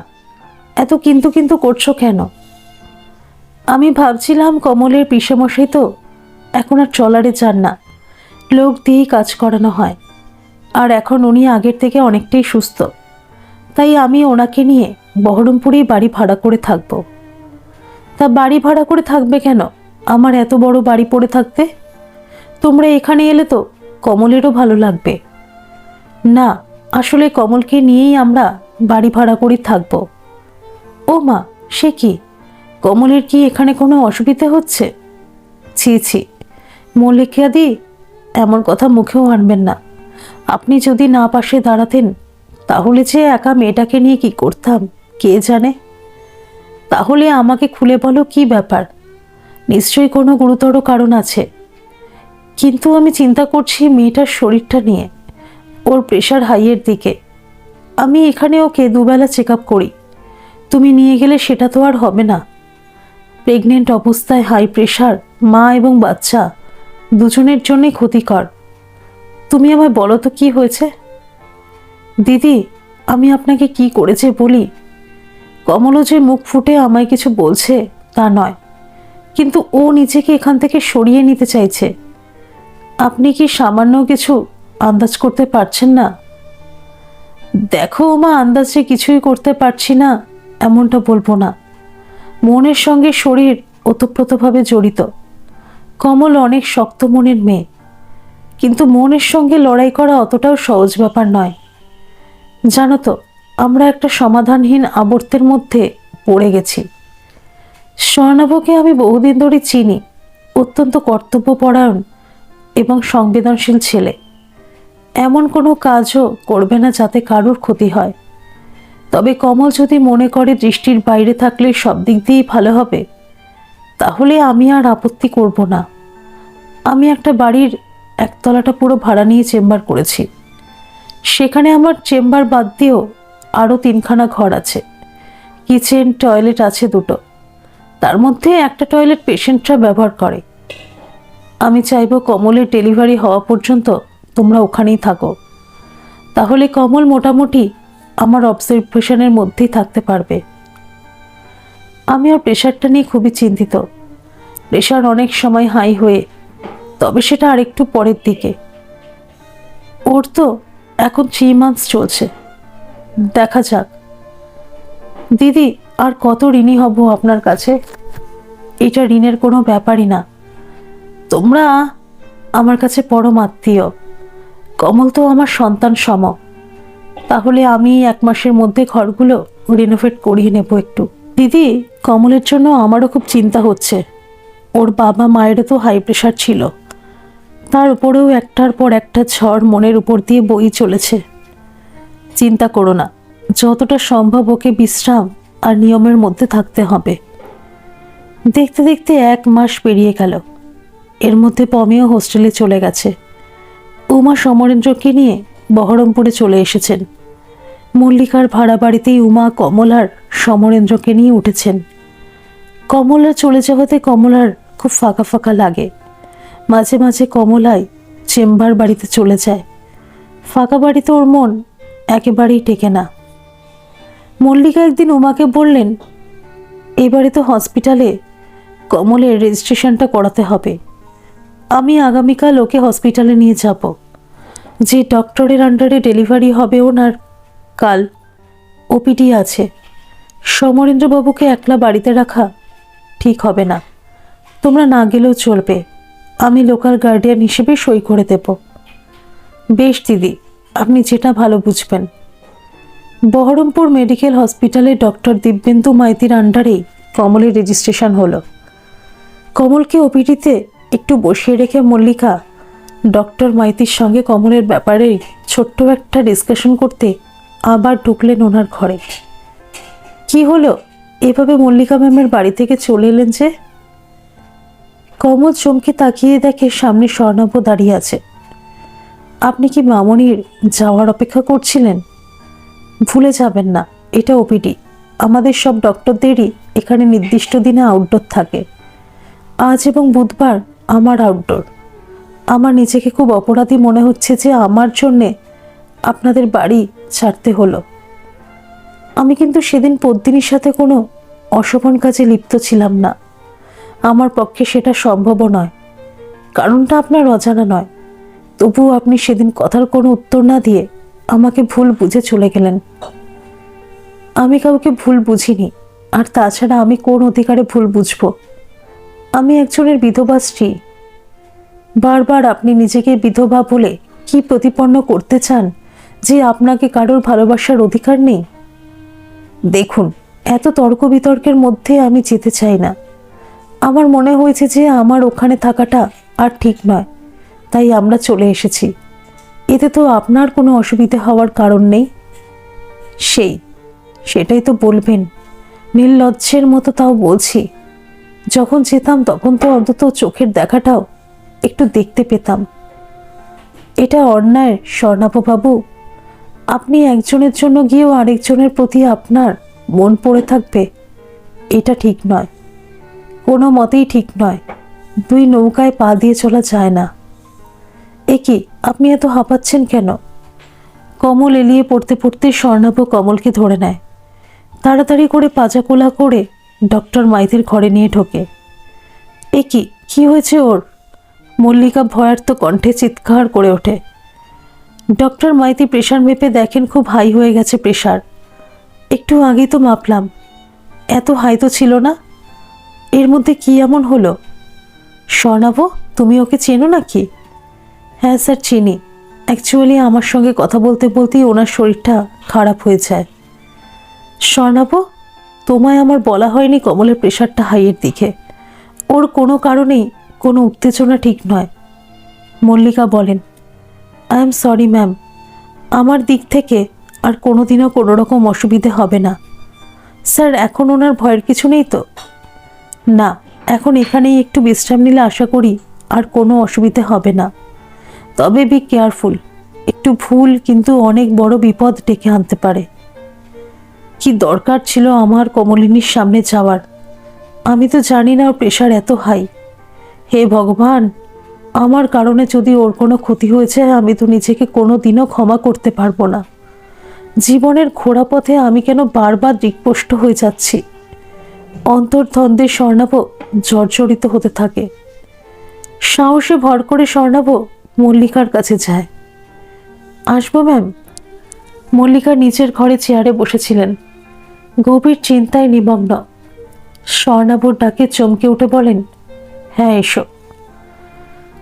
এত কিন্তু কিন্তু করছো কেন? আমি ভাবছিলাম কমলের পিসেমশাই তো এখন আর ট্রলারে যান না, লোক দিয়েই কাজ করানো হয়। আর এখন উনি আগের থেকে অনেকটাই সুস্থ, তাই আমি ওনাকে নিয়ে বহরমপুরেই বাড়ি ভাড়া করে থাকবো। তা বাড়ি ভাড়া করে থাকবে কেন? আমার এত বড় বাড়ি পড়ে থাকতে। তোমরা এখানে এলে তো কমলেরও ভালো লাগবে। না, আসলে কমলকে নিয়েই আমরা বাড়ি ভাড়া করে থাকবো। ও মা, সে কি? কমলের কি এখানে কোনো অসুবিধা হচ্ছে? ছি ছি মল্লিকাদি, এমন কথা মুখেও আনবেন না। আপনি যদি না পাশে দাঁড়াতেন তাহলে যে একা মেয়েটাকে নিয়ে কি করতাম কে জানে। তাহলে আমাকে খুলে বলো, কি ব্যাপার? নিশ্চয়ই কোনো গুরুতর কারণ আছে। কিন্তু আমি চিন্তা করছি মেয়েটার শরীরটা নিয়ে, ওর প্রেশার হাইয়ের দিকে। আমি এখানে ওকে দুবেলা চেক আপ করি, তুমি নিয়ে গেলে সেটা তো আর হবে না। প্রেগনেন্ট অবস্থায় হাই প্রেশার মা এবং বাচ্চা দুজনের জন্যই ক্ষতিকর। তুমি আমায় বলো তো কি হয়েছে? দিদি, আমি আপনাকে কি করেছে বলি? কমলও যে মুখ ফুটে আমায় কিছু বলছে তা নয়, কিন্তু ও নিজেকে এখান থেকে সরিয়ে নিতে চাইছে। আপনি কি সামান্য কিছু আন্দাজ করতে পারছেন না? দেখো মা, আন্দাজে কিছুই করতে পারছি না এমনটা বলবো না। মনের সঙ্গে শরীর ওতপ্রোতভাবে জড়িত। কমল অনেক শক্ত মনের মেয়ে, কিন্তু মনের সঙ্গে লড়াই করা অতটাও সহজ ব্যাপার নয়। জানো তো, আমরা একটা সমাধানহীন আবর্তের মধ্যে পড়ে গেছি। স্বর্ণাভকে আমি বহুদিন ধরে চিনি, অত্যন্ত কর্তব্যপরায়ণ এবং সংবেদনশীল ছেলে। এমন কোনো কাজও করবে না যাতে কারোর ক্ষতি হয়। তবে কমল যদি মনে করে দৃষ্টির বাইরে থাকলে সব দিক দিয়েই ভালো হবে, তাহলে আমি আর আপত্তি করব না। আমি একটা বাড়ির একতলাটা পুরো ভাড়া নিয়ে চেম্বার করেছি। সেখানে আমার চেম্বার বাদ দিয়েও আরও 3খানা ঘর আছে। কিচেন টয়লেট আছে 2টো, তার মধ্যে একটা টয়লেট পেশেন্টরা ব্যবহার করে। আমি চাইব কমলের ডেলিভারি হওয়া পর্যন্ত তোমরা ওখানেই থাকো। তাহলে কমল মোটামুটি আমার অবজারভেশনের মধ্যেই থাকতে পারবে। আমি ওর প্রেশারটা নিয়ে খুবই চিন্তিত। প্রেশার অনেক সময় হাই হয়ে, তবে সেটা আরেকটু পরের দিকে। ওর তো এখন 3 মান্থস চলছে, দেখা যাক। দিদি, আর কত ঋণী হব আপনার কাছে? এটা ঋণের কোনো ব্যাপারই না। তোমরা আমার কাছে পরম আত্মীয়। কমল তো আমার সন্তান সম। তাহলে আমি 1 মাসের মধ্যে ঘরগুলো রিনোভেট করিয়ে নেব একটু। দিদি, কমলের জন্য আমারও খুব চিন্তা হচ্ছে। ওর বাবা মায়েরও তো হাই প্রেশার ছিল, তার উপরেও একটার পর একটা ঝড় মনের উপর দিয়ে বই চলেছে। চিন্তা করো না, যতটা সম্ভব ওকে বিশ্রাম আর নিয়মের মধ্যে থাকতে হবে। দেখতে দেখতে 1 মাস পেরিয়ে গেল। এর মধ্যে পমিও হোস্টেলে চলে গেছে। উমা সমরেন্দ্রকে নিয়ে বহরমপুরে চলে এসেছেন। মল্লিকার ভাড়া বাড়িতেই উমা, কমল আর সমরেন্দ্রকে নিয়ে উঠেছেন। কমলা চলে যাওয়াতে কমলার খুব ফাঁকা ফাঁকা লাগে। মাঝে মাঝে কমলায় চেম্বার বাড়িতে চলে যায়। ফাঁকা বাড়িতে ওর মন একেবারেই টেকে না। মল্লিকা একদিন উমাকে বললেন, এবারে তো হসপিটালে কমলের রেজিস্ট্রেশনটা করাতে হবে। আমি আগামীকাল ওকে হসপিটালে নিয়ে যাব। যে ডক্টরের আন্ডারে ডেলিভারি হবে ওনার কাল ওপিডি আছে। সমরেন্দ্রবাবুকে একলা বাড়িতে রাখা ঠিক হবে না। তোমরা না গেলেও চলবে, আমি লোকাল গার্ডিয়ান হিসেবে সই করে দেব। বেশ দিদি, আপনি যেটা ভালো বুঝবেন। বহরমপুর মেডিকেল হসপিটালে ডক্টর দিব্যেন্দু মাইতির আন্ডারেই কমলের রেজিস্ট্রেশন হলো। কমলকে ওপিডিতে একটু বসিয়ে রেখে মল্লিকা ডক্টর মাইতির সঙ্গে কমলের ব্যাপারে ছোট্ট একটা ডিসকাশন করতে আবার ঢুকলেন ওনার ঘরে। কি হলো, এভাবে মল্লিকা ম্যামের বাড়ি থেকে চলে এলেন যে? কমল চমকে তাকিয়ে দেখে সামনে স্বর্ণাভ দাঁড়িয়ে আছে। আপনি কি মামনির যাওয়ার অপেক্ষা করছিলেন? ভুলে যাবেন না, এটা ওপিডি। আমাদের সব ডক্টরদেরই এখানে নির্দিষ্ট দিনে আউটডোর থাকে। আজ এবং বুধবার আমার আউটডোর। আমার নিজেকে খুব অপরাধী মনে হচ্ছে যে আমার জন্যে আপনাদের বাড়ি ছাড়তে হলো। আমি কিন্তু সেদিন পদ্মিনীর সাথে কোনো অশোভন কাজে লিপ্ত ছিলাম না। আমার পক্ষে সেটা সম্ভবও নয়। কারণটা আপনার অজানা নয়। তবুও আপনি সেদিন কথার কোনো উত্তর না দিয়ে আমাকে ভুল বুঝে চলে গেলেন। আমি কাউকে ভুল বুঝিনি, আর তাছাড়া আমি কোন অধিকারে ভুল বুঝব? আমি একজনের বিধবা স্ত্রী। বারবার আপনি নিজেকে বিধবা বলে কি প্রতিপন্ন করতে চান যে আপনাকে কারোর ভালোবাসার অধিকার নেই? দেখুন, এত তর্ক বিতর্কের মধ্যে আমি যেতে চাই না। আমার মনে হয়েছে যে আমার ওখানে থাকাটা আর ঠিক নয়, তাই আমরা চলে এসেছি। এতে তো আপনার কোনো অসুবিধা হওয়ার কারণ নেই। সেটাই তো বলবেন। নির্লজ্জের মতো তাও বলছি। যখন যেতাম তখন তো অন্তত চোখের দেখাটাও একটু দেখতে পেতাম। এটা অন্যায় স্বর্ণাভবাবু। আপনি একজনের জন্য গিয়েও আরেকজনের প্রতি আপনার মন পড়ে থাকবে, এটা ঠিক নয়। কোনো মতেই ঠিক নয়। দুই নৌকায় পা দিয়ে চলা যায় না। এ কি, আপনি এত হাঁপাচ্ছেন কেন? কমল এলিয়ে পড়তে পড়তে স্বর্ণাভ কমলকে ধরে নেয়। তাড়াতাড়ি করে পাজা কোলা করে ডক্টর মাইতির ঘরে নিয়ে ঢোকে। এ কি, কি হয়েছে ওর? মল্লিকা ভয়ার্ত কণ্ঠে চিৎকার করে ওঠে। ডক্টর মাইতি প্রেশার মেপে দেখেন খুব হাই হয়ে গেছে প্রেশার। একটু আগেই তো মাপলাম, এত হাই তো ছিল না। এর মধ্যে কি এমন হলো? স্বর্ণাভ, তুমি ওকে চেনো নাকি? হ্যাঁ স্যার, চিনি। অ্যাকচুয়ালি আমার সঙ্গে কথা বলতে বলতেই ওনার শরীরটা খারাপ হয়ে যায়। স্বর্ণাভ, তোমায় আমার বলা হয়নি কমলের প্রেশারটা হাইয়ের দিকে? ওর কোনো কারণেই কোনো উত্তেজনা ঠিক নয়। মল্লিকা বলেন, আই এম সরি ম্যাম। আমার দিক থেকে আর কোনোদিনও কোনো রকম অসুবিধে হবে না। স্যার, এখন ওনার ভয়ের কিছু নেই তো? না, এখন এখানেই একটু বিশ্রাম নিলে আশা করি আর কোনো অসুবিধে হবে না। তবে বি কেয়ারফুল। একটু ভুল কিন্তু অনেক বড় বিপদ ডেকে আনতে পারে। কি দরকার ছিল আমার কমলিনীর সামনে যাওয়ার? আমি তো জানি না ওর প্রেশার এত হাই। হে ভগবান, আমার কারণে যদি ওর কোনো ক্ষতি হয়েছে আমি তো নিজেকে কোনো দিনও ক্ষমা করতে পারবো না। জীবনের ঘোড়া পথে আমি কেন বারবার দিকভ্রষ্ট হয়ে যাচ্ছি? অন্তর্দ্বন্দ্বে স্বর্ণাভ জর্জরিত হতে থাকে। সাহসে ভর করে স্বর্ণাভ মল্লিকার কাছে যায়। আসবো ম্যাম? মল্লিকা নিজের ঘরে চেয়ারে বসেছিলেন, গভীর চিন্তায় নিমগ্ন। স্বর্ণাভর ডাকে চমকে উঠে বলেন, হ্যাঁ এসো।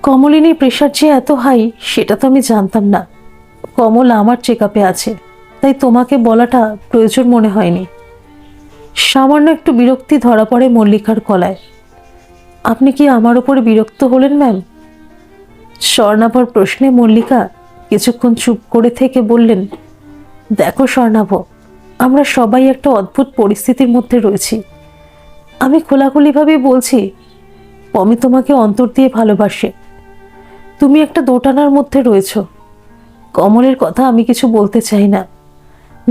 কমলিনীর প্রেশার যে এত হাই সেটা তো আমি জানতাম না। কমল আমার চেক আপে আছে, তাই তোমাকে বলাটা প্রয়োজন মনে হয়নি। সামান্য একটু বিরক্তি ধরা পড়ে মল্লিকার গলায়। আপনি কি আমার ওপরে বিরক্ত হলেন ম্যাম? স্বর্ণাভর প্রশ্নে মল্লিকা কিছুক্ষণ চুপ করে থেকে বললেন, দেখো স্বর্ণাভ, আমরা সবাই একটা অদ্ভুত পরিস্থিতির মধ্যে রয়েছি। আমি খোলাখুলিভাবে বলছি, পমি তোমাকে অন্তর দিয়ে ভালোবাসে। তুমি একটা দোটানার মধ্যে রয়েছ। কমলের কথা আমি কিছু বলতে চাই না।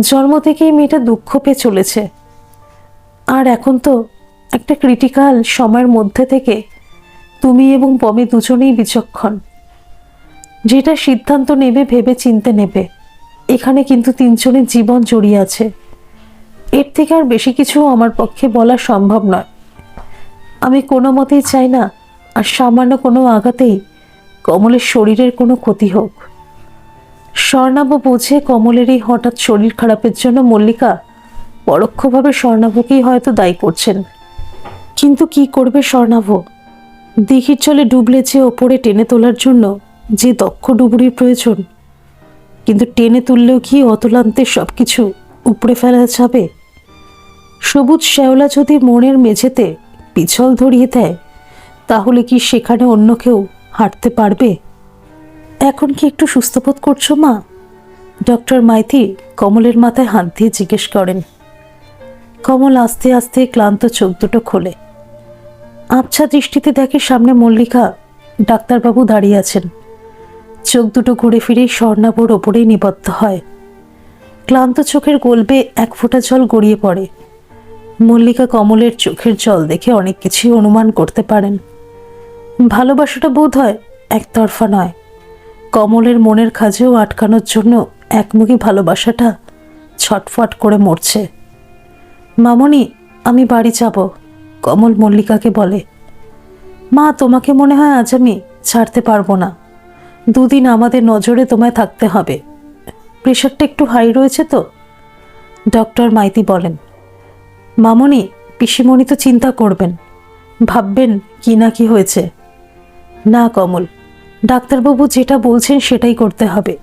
জন্ম থেকেই মেয়েটা দুঃখ পেয়ে চলেছে, আর এখন তো একটা ক্রিটিক্যাল সময়ের মধ্যে থেকে তুমি এবং পমি দুজনেই বিচক্ষণ। যেটা সিদ্ধান্ত নেবে ভেবে চিনতে নেবে। এখানে কিন্তু তিনজনের জীবন জড়িয়ে আছে। এর থেকে আর বেশি কিছু আমার পক্ষে বলা সম্ভব নয়। আমি কোনো মতেই চাই না আর সামান্য কোনো আঘাতেই কমলের শরীরের কোনো ক্ষতি হোক। স্বর্ণাভ বোঝে কমলের এই হঠাৎ শরীর খারাপের জন্য মল্লিকা পরোক্ষভাবে স্বর্ণাভকেই হয়তো দায়ী করছেন। কিন্তু কি করবে স্বর্ণাভ? দিঘির জলে ডুবলে যে ওপরে টেনে তোলার জন্য যে দক্ষ ডুবুরির প্রয়োজন, কিন্তু টেনে তুললেও কি অতলান্তে সব কিছু উপড়ে ফেলা যাবে? সবুজ শ্যাওলা যদি মনের মেঝেতে পিছল ধরিয়ে দেয়, তাহলে কি সেখানে অন্য কেউ হাঁটতে পারবে? এখন কি একটু সুস্থ বোধ করছো মা? ডক্টর মাইতি কমলের মাথায় হাত দিয়ে জিজ্ঞেস করেন। কমল আস্তে আস্তে ক্লান্ত চোখ দুটো খোলে। আবছা দৃষ্টিতে দেখে সামনে মল্লিকা ডাক্তারবাবু দাঁড়িয়ে আছেন। চোখ দুটো ঘুরে ফিরেই স্বর্ণাভর ওপরেই নিবদ্ধ হয়। ক্লান্ত চোখের গল্পে এক ফোঁটা জল গড়িয়ে পড়ে। মল্লিকা কমলের চোখের জল দেখে অনেক কিছুই অনুমান করতে পারেন। ভালোবাসাটা বোধ হয় একতরফা নয়। কমলের মনের খাঁজেও আটকানোর জন্য একমুখী ভালোবাসাটা ছটফট করে মরছে। মামনি, আমি বাড়ি যাব, কমল মল্লিকাকে বলে। মা, তোমাকে মনে হয় আজ আমি ছাড়তে পারবো না। দুদিন আমাদের নজরে তোমায় থাকতে হবে। প্রেশারটা একটু হাই রয়েছে তো। ডক্টর মাইতি বলেন। মামনি, পিসিমণি তো চিন্তা করবেন, ভাববেন কি না কি হয়েছে। না কমল, ডাক্তারবাবু যেটা বলছেন সেটাই করতে হবে।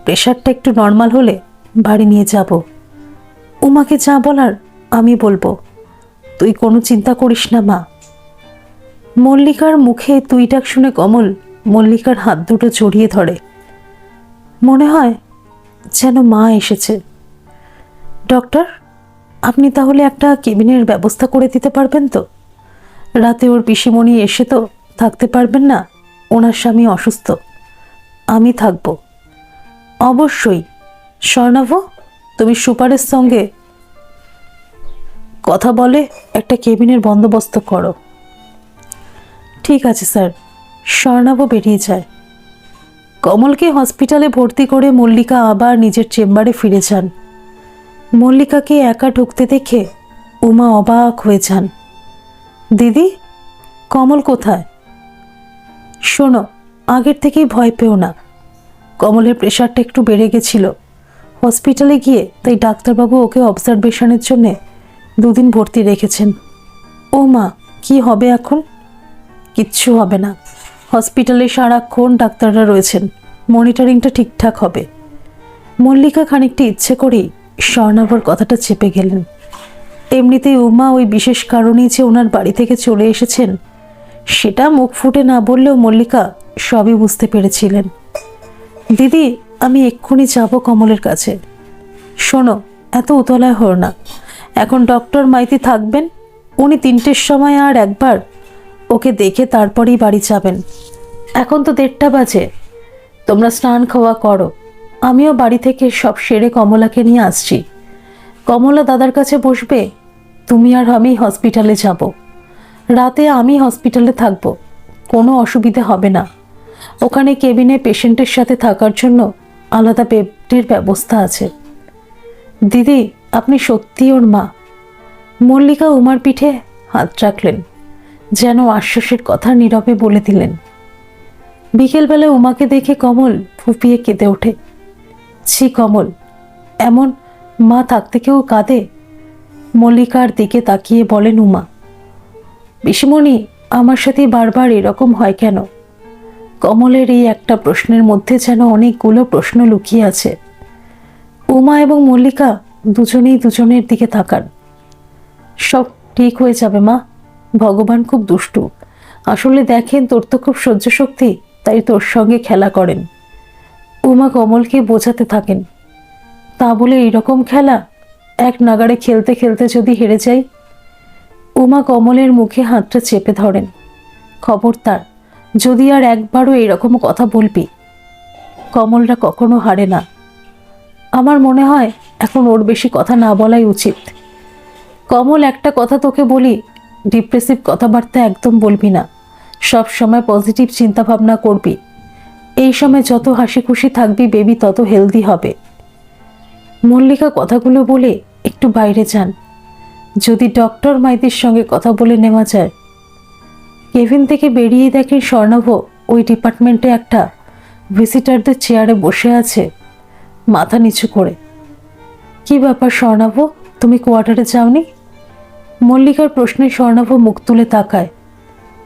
প্রেশারটা একটু নর্মাল হলে বাড়ি নিয়ে যাব। উমাকে যা বলার আমি বলবো, তুই কোনো চিন্তা করিস না মা। মল্লিকার মুখে তুই ডাক শুনে কমল মল্লিকার হাত দুটো জড়িয়ে ধরে। মনে হয় যেন মা এসেছে। ডক্টর, আপনি তাহলে একটা কেবিনের ব্যবস্থা করে দিতে পারবেন তো? রাতে ওর পিসিমণি এসে তো থাকতে পারবেন না, ওনার স্বামী অসুস্থ। আমি থাকব। অবশ্যই। স্বর্ণাভ, তুমি সুপারের সঙ্গে কথা বলে একটা কেবিনের বন্দোবস্ত করো। ঠিক আছে স্যার। স্বর্ণাভ বেরিয়ে যায়। কমলকে হসপিটালে ভর্তি করে মল্লিকা আবার নিজের চেম্বারে ফিরে যান। মল্লিকাকে একা ঢুকতে দেখে উমা অবাক হয়ে যান। দিদি, কমল কোথায়? শোনো, আগের থেকেই ভয় পেও না। কমলের প্রেশারটা একটু বেড়ে গেছিল, হসপিটালে গিয়ে তাই ডাক্তারবাবু ওকে অবজারভেশনের জন্য 2 দিন ভর্তি রেখেছেন। ও মা, কি হবে এখন? কিচ্ছু হবে না। হসপিটালে সারাক্ষণ ডাক্তাররা রয়েছেন, মনিটরিংটা ঠিকঠাক হবে। মল্লিকা খানিকটা ইচ্ছে করেই স্বর্ণাভর কথাটা চেপে গেলেন। এমনিতেই উমা ওই বিশেষ কারণেই যে ওনার বাড়ি থেকে চলে এসেছেন সেটা মুখ ফুটে না বললেও মল্লিকা সবই বুঝতে পেরেছিলেন। দিদি, আমি এক্ষুনি যাব কমলের কাছে। শোনো, এত উতলায় হও না। এখন ডক্টর মাইতি থাকবেন, উনি 3টের সময় আর একবার ওকে দেখে তারপরেই বাড়ি যাবেন। এখন তো 1:30 বাজে। তোমরা স্নান খাওয়া করো, আমিও বাড়ি থেকে সব সেরে কমলাকে নিয়ে আসছি। কমলা দাদার কাছে বসবে, তুমি আর আমি হসপিটালে যাব। রাতে আমি হসপিটালে থাকব, কোনো অসুবিধা হবে না। ওখানে কেবিনে পেশেন্টের সাথে থাকার জন্য আলাদা বেডের ব্যবস্থা আছে। দিদি, আপনি সত্যি ওর মা। মল্লিকা উমার পিঠে হাত রাখলেন, যেন আশ্বাসের কথা নীরবে বলে দিলেন। বিকেলবেলা উমাকে দেখে কমল ফুপিয়ে কেঁদে ওঠে। ছি কমল, এমন মা থাকতে কেউ কাঁদে? মল্লিকার দিকে তাকিয়ে বলেন উমা। পিসিমণি, আমার সাথে বারবার এরকম হয় কেন? কমলের এই একটা প্রশ্নের মধ্যে যেন অনেকগুলো প্রশ্ন লুকিয়ে আছে। উমা এবং মল্লিকা দুজনেই দুজনের দিকে তাকান। সব ঠিক হয়ে যাবে মা, ভগবান খুব দুষ্টু। আসলে দেখেন তোর তো খুব সহ্য শক্তি, তাই তোর সঙ্গে খেলা করেন। উমা কমলকে বোঝাতে থাকেন। তা বলে এইরকম খেলা, এক নাগাড়ে খেলতে খেলতে যদি হেরে যাই? উমা কমলের মুখে হাতটা চেপে ধরেন। খবরদার, যদি আর একবারও এরকম কথা বলবি। কমলরা কখনো হারে না। আমার মনে হয় এখন ওর বেশি কথা না বলাই উচিত। কমল, একটা কথা তোকে বলি, ডিপ্রেসিভ কথাবার্তা একদম বলবি না। সব সময় পজিটিভ চিন্তা ভাবনা করবি। এই সময় যত হাসি খুশি থাকবি বেবি তত হেলদি হবে। মল্লিকা কথাগুলো বলে একটু বাইরে যান, যদি ডক্টর মাইতির সঙ্গে কথা বলে নেওয়া যায়। কেবিন থেকে বেরিয়ে দেখেন স্বর্ণাভ ওই ডিপার্টমেন্টে একটা ভিজিটারদের চেয়ারে বসে আছে, মাথা নিচু করে। কি ব্যাপার স্বর্ণাভ, তুমি কোয়ার্টারে যাওনি? মল্লিকার প্রশ্নে স্বর্ণাভ মুখ তুলে তাকায়,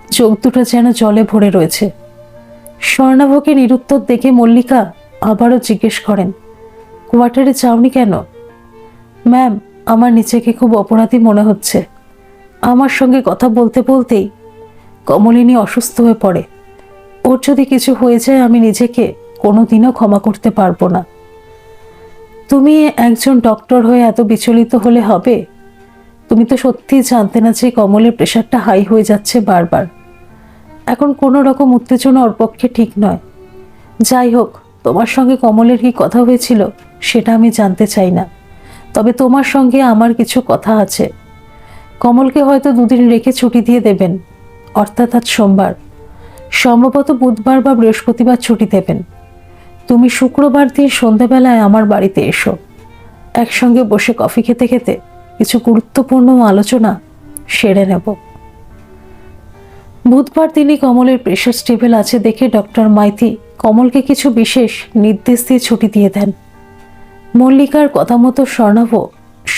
চোখ দুটো যেন জলে ভরে রয়েছে। স্বর্ণাভকে নিরুত্তর দেখে মল্লিকা আবারও জিজ্ঞেস করেন, কোয়ার্টারে যাওনি কেন? ম্যাম, আমার নিজেকে খুব অপরাধী মনে হচ্ছে। আমার সঙ্গে কথা বলতে বলতেই কমলিনী অসুস্থ হয়ে পড়ে। ওর যদি কিছু হয়ে যায় আমি নিজেকে কোনোদিনও ক্ষমা করতে পারবো না। তুমি একজন ডক্টর হয়ে এত বিচলিত হলে হবে? তুমি তো সত্যিই জানতে না যে কমলের প্রেশারটা হাই হয়ে যাচ্ছে বারবার। এখন কোনো রকম উত্তেজনা ওর পক্ষে ঠিক নয়। যাই হোক, তোমার সঙ্গে কমলের কি কথা হয়েছিল সেটা আমি জানতে চাই না, তবে তোমার সঙ্গে আমার কিছু কথা আছে। কমলকে হয়তো 2 দিন রেখে ছুটি দিয়ে দেবেন, অর্থাৎ আজ সোমবার, সম্ভবত বুধবার বা বৃহস্পতিবার ছুটি দেবেন। তুমি শুক্রবার দিন সন্ধ্যাবেলায় আমার বাড়িতে এসো। একসঙ্গে বসে কফি খেতে খেতে কিছু গুরুত্বপূর্ণ আলোচনা সেরে নেব। বুধবার দিনই কমলের প্রেশার স্টেবল আছে দেখে ডক্টর মাইতি কমলকে কিছু বিশেষ নির্দেশ দিয়ে ছুটি দিয়ে দেন। মল্লিকার কথা মতো স্বর্ণাভ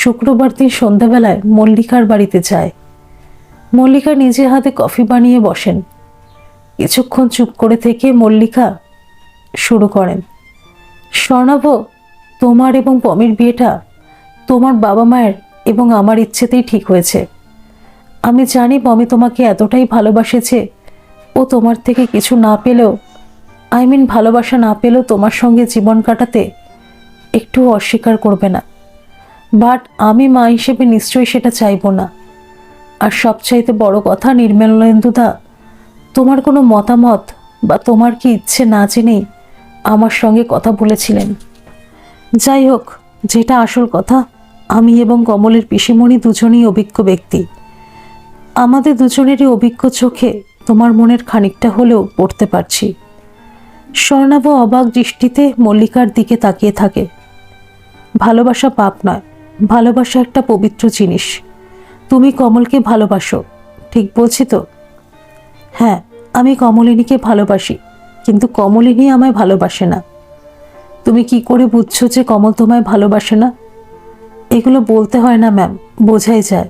শুক্রবার দিন সন্ধ্যাবেলায় মল্লিকার বাড়িতে যায়। মল্লিকা নিজে হাতে কফি বানিয়ে বসেন। কিছুক্ষণ চুপ করে থেকে মল্লিকা শুরু করেন, স্বর্ণাভ, তোমার এবং পমির বিয়েটা তোমার বাবা মায়ের এবং আমার ইচ্ছেতেই ঠিক হয়েছে। আমি জানি পমি তোমাকে এতটাই ভালোবাসে যে ও তোমার থেকে কিছু না পেলেও, ভালোবাসা না পেলেও তোমার সঙ্গে জীবন কাটাতে একটু অস্বীকার করবে না। বাট আমি মা হিসেবে নিশ্চয়ই সেটা চাইবো না। আর সবচাইতে বড় কথা, নির্মলেন্দুদা তোমার কোনো মতামত বা তোমার কি ইচ্ছে না জেনেই আমার সঙ্গে কথা বলেছিলেন। যাই হোক, যেটা আসল কথা, আমি এবং কমলের পিসিমণি দুজনেই অভিজ্ঞ ব্যক্তি। আমাদের দুজনেরই অভিজ্ঞ চোখে তোমার মনের খানিকটা হলেও পড়তে পারছি। স্বর্ণাভ অবাক দৃষ্টিতে মল্লিকার দিকে তাকিয়ে থাকে। ভালোবাসা পাপ নয়, ভালোবাসা একটা পবিত্র জিনিস। তুমি কমলকে ভালোবাসো, ঠিক বলছি তো? হ্যাঁ, আমি কমলিনীকে ভালোবাসি, কিন্তু কমলিনী আমায় ভালোবাসে না। তুমি কি করে বুঝছো যে কমল তোমায় ভালোবাসে না? এগুলো বলতে হয় না ম্যাম, বোঝাই যায়।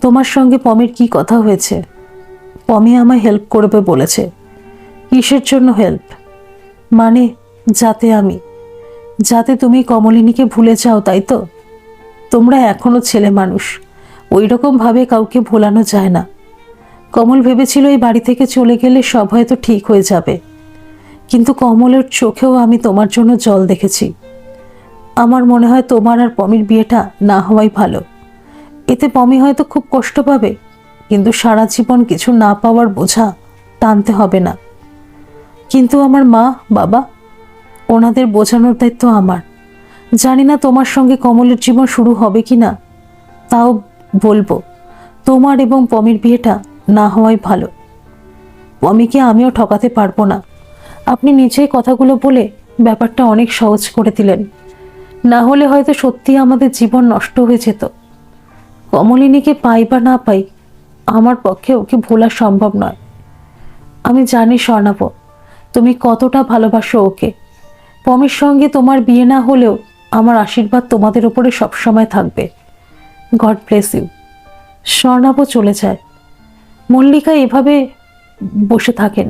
তোমার সঙ্গে পমির কি কথা হয়েছে? পমি আমায় হেল্প করবে বলেছে। কিসের জন্য হেল্প? মানে যাতে তুমি কমলিনীকে ভুলে যাও, তাই তো? তোমরা এখনো ছেলে মানুষ, ওই রকম ভাবে কাউকে ভোলানো যায় না। কমল ভেবেছিল এই বাড়ি থেকে চলে গেলে সব হয়তো ঠিক হয়ে যাবে, কিন্তু কমলের চোখেও আমি তোমার জন্য জল দেখেছি। আমার মনে হয় তোমার আর পমির বিয়েটা না হওয়াই ভালো। এতে পমি হয়তো খুব কষ্ট পাবে, কিন্তু সারা জীবন কিছু না পাওয়ার বোঝা টানতে হবে না। কিন্তু আমার মা বাবা, ওনাদের বোঝানোর দায়িত্ব আমার। জানি না তোমার সঙ্গে কমলের জীবন শুরু হবে কি না, তাও বলবো তোমার এবং পমির বিয়েটা না হওয়াই ভালো। পমিকে আমিও ঠকাতে পারবো না। আপনি নিজেই কথাগুলো বলে ব্যাপারটা অনেক সহজ করে দিলেন। না হলে হয়তো সত্যি আমাদের জীবন নষ্ট হয়ে যেত। কমলিনীকে পাই বা না পাই, আমার পক্ষে ওকে ভোলা সম্ভব নয়। আমি জানি স্বর্ণাভ, তুমি কতটা ভালোবাসো ওকে। পমির সঙ্গে তোমার বিয়ে না হলেও আমার আশীর্বাদ তোমাদের উপরে সবসময় থাকবে। God bless you. স্বর্ণাভ চলে যায়। মল্লিকা এভাবে বসে থাকেন।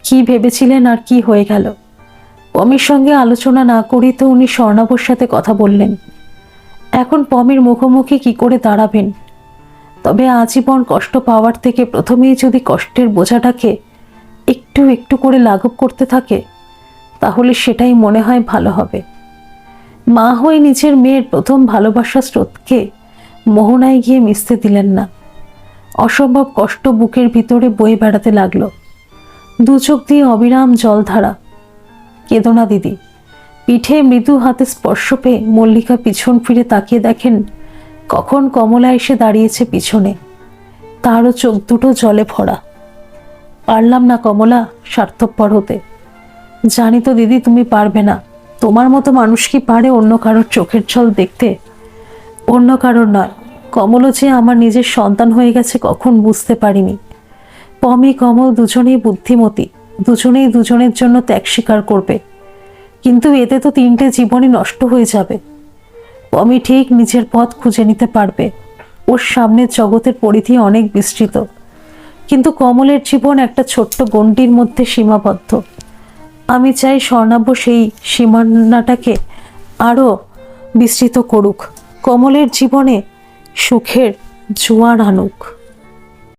কি ভেবেছিলেন আর কি হয়ে গেল? পমির সঙ্গে আলোচনা না করেই তো উনি স্বর্ণাভর সাথে কথা বললেন। এখন পমির মুখোমুখি কি করে দাঁড়াবেন? তবে আজীবন কষ্ট পাওয়ার থেকে প্রথমেই যদি কষ্টের বোঝাটাকে একটু একটু করে লাঘব করতে থাকে, তাহলে সেটাই মনে হয় ভালো হবে। মা হয়ে নিজের মেয়ের প্রথম ভালোবাসার স্রোতকে মোহনায় গিয়ে মিশতে দিলেন না। অসম্ভব কষ্ট বুকের ভিতরে বয়ে বেড়াতে লাগলো। 2 চোখ দিয়ে অবিরাম জলধারা। কেঁদো না দিদি। পিঠে মৃদু হাতে স্পর্শ পেয়ে মল্লিকা পিছন ফিরে তাকিয়ে দেখেন কখন কমলা এসে দাঁড়িয়েছে পিছনে। তারও চোখ দুটো জলে ভরা। পারলাম না কমলা স্বার্থপর হতে। জানি তো দিদি তুমি পারবে না। তোমার মতো মানুষ কি পারে অন্য কারোর চোখের জল দেখতে? অন্য কারোর নয়, কমলও যে আমার নিজের সন্তান হয়ে গেছে কখন বুঝতে পারিনি। পমি কমল দুজনেই বুদ্ধিমতী, দুজনেই দুজনের জন্য ত্যাগ স্বীকার করবে, কিন্তু এতে তো 3টে জীবনই নষ্ট হয়ে যাবে। পমি ঠিক নিজের পথ খুঁজে নিতে পারবে। ওর সামনের জগতের পরিধি অনেক বিস্তৃত, কিন্তু কমলের জীবন একটা ছোট্ট গণ্ডির মধ্যে সীমাবদ্ধ। আমি চাই স্বর্ণাভ সেই সীমানাটাকে আরও বিস্তৃত করুক। কমলের জীবনে সুখের জোয়ার আনুক।